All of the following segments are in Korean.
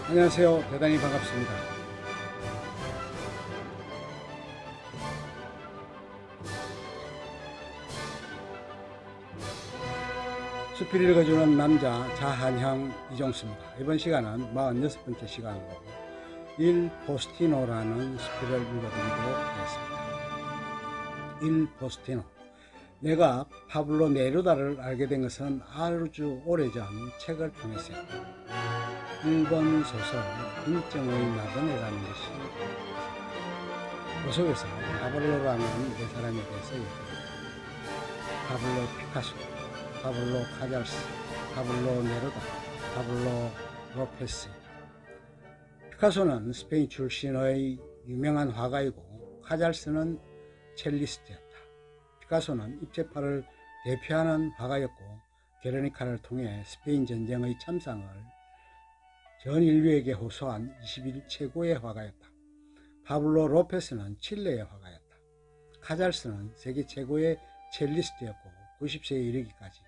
안녕하세요. 대단히 반갑습니다. 수필 읽어주는 남자 자한형 이종수입니다. 이번 시간은 46번째 시간으로 일 포스티노라는 수필을 읽어드리도록 하겠습니다. 일 포스티노. 내가 파블로 네루다를 알게 된 것은 아주 오래전 책을 통해서였다. 일본 소설 빈정의 나그네라는 것이 그 속에서 파블로라는 네 사람에 대해서 얘기합니다. 파블로 피카소, 파블로 카잘스, 파블로 네루다, 파블로 로페스. 피카소는 스페인 출신의 유명한 화가이고 카잘스는 첼리스트였다. 피카소는 입체파를 대표하는 화가였고 게르니카를 통해 스페인 전쟁의 참상을 전 인류에게 호소한 21 최고의 화가였다. 파블로 로페스는 칠레의 화가였다. 카잘스는 세계 최고의 첼리스트였고 90세에 이르기까지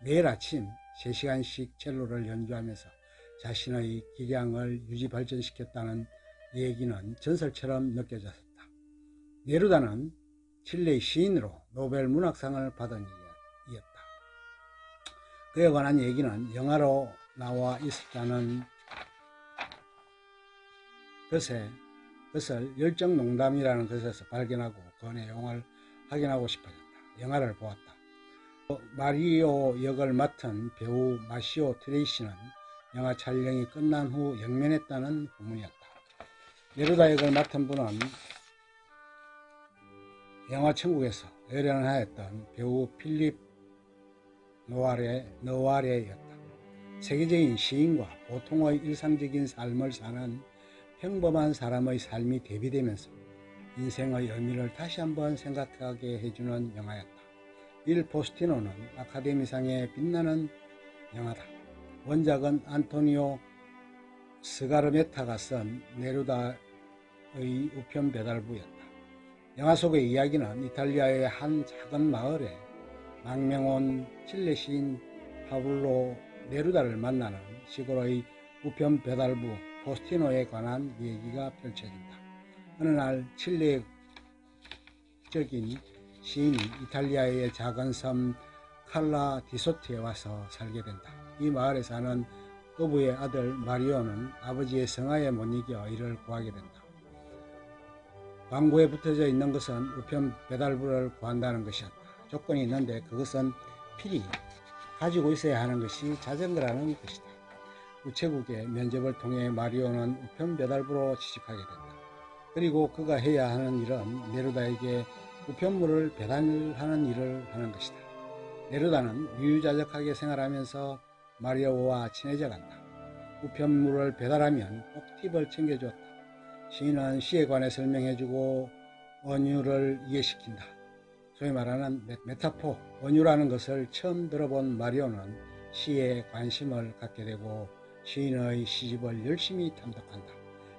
매일 아침 3시간씩 첼로를 연주하면서 자신의 기량을 유지 발전시켰다는 얘기는 전설처럼 느껴졌다. 네루다는 칠레의 시인으로 노벨 문학상을 받은 이였다. 그에 관한 얘기는 영화로 나와 있었다는 것을 열정농담이라는 것에서 발견하고 그 내용을 확인하고 싶어졌다. 영화를 보았다. 마리오 역을 맡은 배우 마시오 트레이시는 영화 촬영이 끝난 후 영면했다는 후문이었다. 네루다 역을 맡은 분은 영화 천국에서 열연하였던 배우 필립 노아레였다. 세계적인 시인과 보통의 일상적인 삶을 사는 평범한 사람의 삶이 대비되면서 인생의 의미를 다시 한번 생각하게 해주는 영화였다. 일 포스티노는 아카데미상에 빛나는 영화다. 원작은 안토니오 스가르메타가 쓴 네루다의 우편 배달부였다. 영화 속의 이야기는 이탈리아의 한 작은 마을에 망명온 칠레 시인 파블로 네루다를 만나는 시골의 우편 배달부 포스티노에 관한 얘기가 펼쳐진다. 어느 날 칠레적인 시인이 이탈리아의 작은 섬 칼라 디소트에 와서 살게 된다. 이 마을에 사는 어부의 아들 마리오는 아버지의 성화에 못 이겨 이를 구하게 된다. 광고에 붙어져 있는 것은 우편 배달부를 구한다는 것이었다. 조건이 있는데 그것은 필히 가지고 있어야 하는 것이 자전거라는 것이다. 우체국의 면접을 통해 마리오는 우편 배달부로 취직하게 된다. 그리고 그가 해야 하는 일은 네루다에게 우편물을 배달하는 일을 하는 것이다. 네루다는 유유자적하게 생활하면서 마리오와 친해져 간다. 우편물을 배달하면 꼭 팁을 챙겨주었다. 시인은 시에 관해 설명해주고 언유를 이해시킨다. 소위 말하는 메타포, 언유라는 것을 처음 들어본 마리오는 시에 관심을 갖게 되고 시인의 시집을 열심히 탐독한다.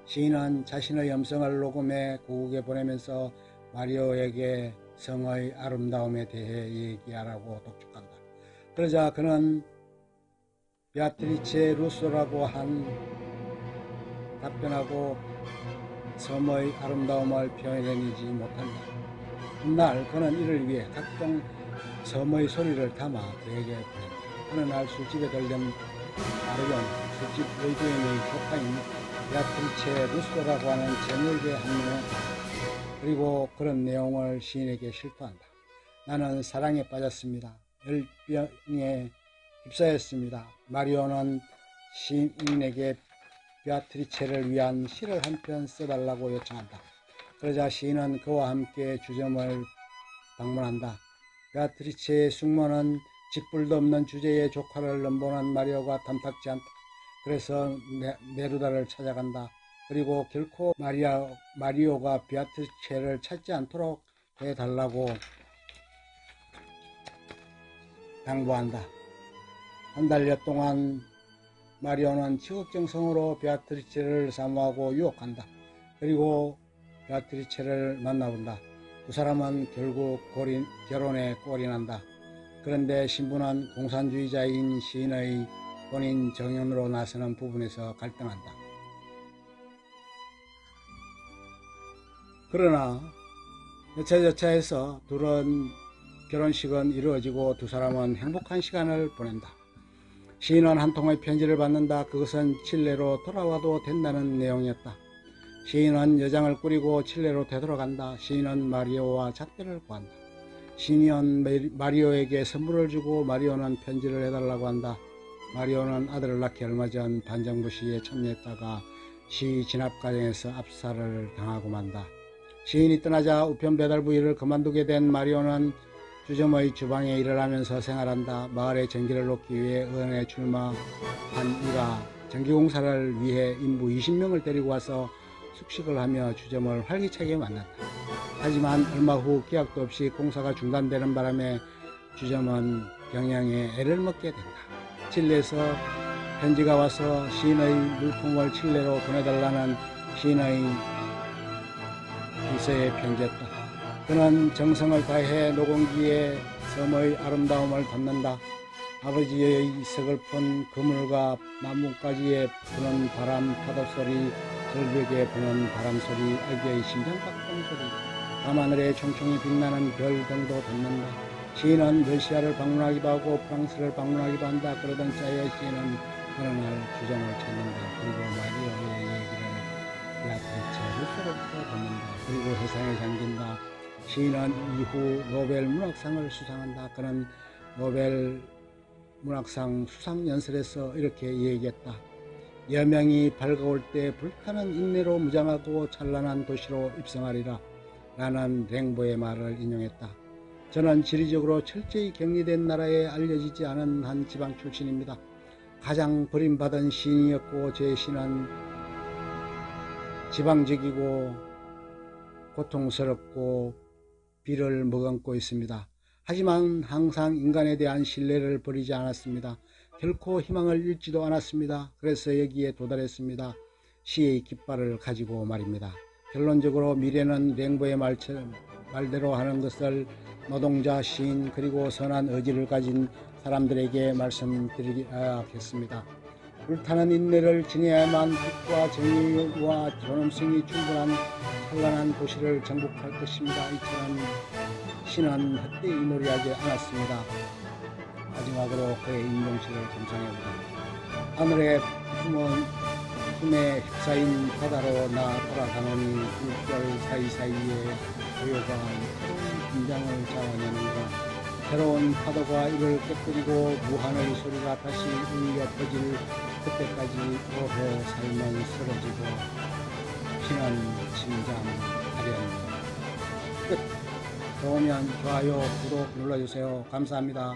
시인은 자신의 음성을 녹음해 고국에 보내면서 마리오에게 성의 아름다움에 대해 얘기하라고 독촉한다. 그러자 그는 베아트리체 루소라고 한 답변하고 섬의 아름다움을 표현해내지 못한다. 훗날 그는 이를 위해 각종 섬의 소리를 담아 그에게 보낸다. 어느 날 술집에 들른 마리오는 술집 외주인의 조카인 베아트리체 루소라고 하는 제물에 합류했다. 그리고 그런 내용을 시인에게 실토한다. 나는 사랑에 빠졌습니다. 열병에 휩싸였습니다. 마리오는 시인에게 베아트리체를 위한 시를 한 편 써달라고 요청한다. 그러자 시인은 그와 함께 주점을 방문한다. 베아트리체의 숙모는 짓불도 없는 주제의 조카를 넘보는 마리오가 탐탁지 않다. 그래서 네루다를 찾아간다. 그리고 결코 마리오가 베아트리체를 찾지 않도록 해달라고 당부한다. 한 달여 동안 마리오는 지극정성으로 베아트리체를 사모하고 유혹한다. 그리고 베아트리체를 만나본다. 두 사람은 결국 결혼에 꼴이 난다. 그런데 신부는 공산주의자인 시인의 본인 정연으로 나서는 부분에서 갈등한다. 그러나 여차저차해서 둘은 결혼식은 이루어지고 두 사람은 행복한 시간을 보낸다. 시인은 한 통의 편지를 받는다. 그것은 칠레로 돌아와도 된다는 내용이었다. 시인은 여장을 꾸리고 칠레로 되돌아간다. 시인은 마리오와 작별을 구한다. 시인은 마리오에게 선물을 주고 마리오는 편지를 해달라고 한다. 마리오는 아들을 낳기 얼마 전 반정부 시위에 참여했다가 시위 진압 과정에서 압살을 당하고 만다. 시인이 떠나자 우편 배달부 일을 그만두게 된 마리오는 주점의 주방에 일을 하면서 생활한다. 마을의 전기를 놓기 위해 의원에 출마한 이가 전기공사를 위해 인부 20명을 데리고 와서 숙식을 하며 주점을 활기차게 만났다. 하지만 얼마 후 계약도 없이 공사가 중단되는 바람에 주점은 경영에 애를 먹게 된다. 칠레에서 편지가 와서 시인의 물품을 칠레로 보내달라는 시인의 기서의 편지였다. 그는 정성을 다해 노공기에 섬의 아름다움을 담는다. 아버지의 서글픈 그물과 나뭇가지에 부는 바람 파도소리, 절벽에 부는 바람소리, 아기의 심장박동소리, 밤하늘에 총총히 빛나는 별 등도 담는다. 시인은 러시아를 방문하기도 하고 프랑스를 방문하기도 한다. 그러던 짜여 시인은 어느 날 주점을 찾는다. 그리고 마리오의 얘기를 야대체 루스로부터 듣는다. 그리고 세상에 잠긴다. 시인은 이후 노벨 문학상을 수상한다. 그는 노벨 문학상 수상 연설에서 이렇게 얘기했다. 여명이 밝아올 때 불타는 인내로 무장하고 찬란한 도시로 입성하리라 라는 랭보의 말을 인용했다. 저는 지리적으로 철저히 격리된 나라에 알려지지 않은 한 지방 출신입니다. 가장 버림받은 시인이었고 제 시는 지방적이고 고통스럽고 비를 머금고 있습니다. 하지만 항상 인간에 대한 신뢰를 버리지 않았습니다. 결코 희망을 잃지도 않았습니다. 그래서 여기에 도달했습니다. 시의 깃발을 가지고 말입니다. 결론적으로 미래는 랭보의 말대로 하는 것을 노동자, 시인 그리고 선한 의지를 가진 사람들에게 말씀드리겠습니다. 불타는 인내를 지녀야만 빛과 정의와 존엄성이 충분한 찬란한 도시를 정복할 것입니다. 이처럼 시는 헛되이 놀이하지 않았습니다. 마지막으로 그의 인정식을 감상해보자. 하늘의 품에 휩싸인 바다로 나 돌아가노니 물결 사이사이에 고요가 새로운 긴장을 자아내는가. 새로운 파도가 이를 깨뜨리고 무한의 소리가 다시 울려 퍼질 그때까지 오해 삶은 쓰러지고 피는 침잠하련다. 끝. 좋으면 좋아요, 구독 눌러주세요. 감사합니다.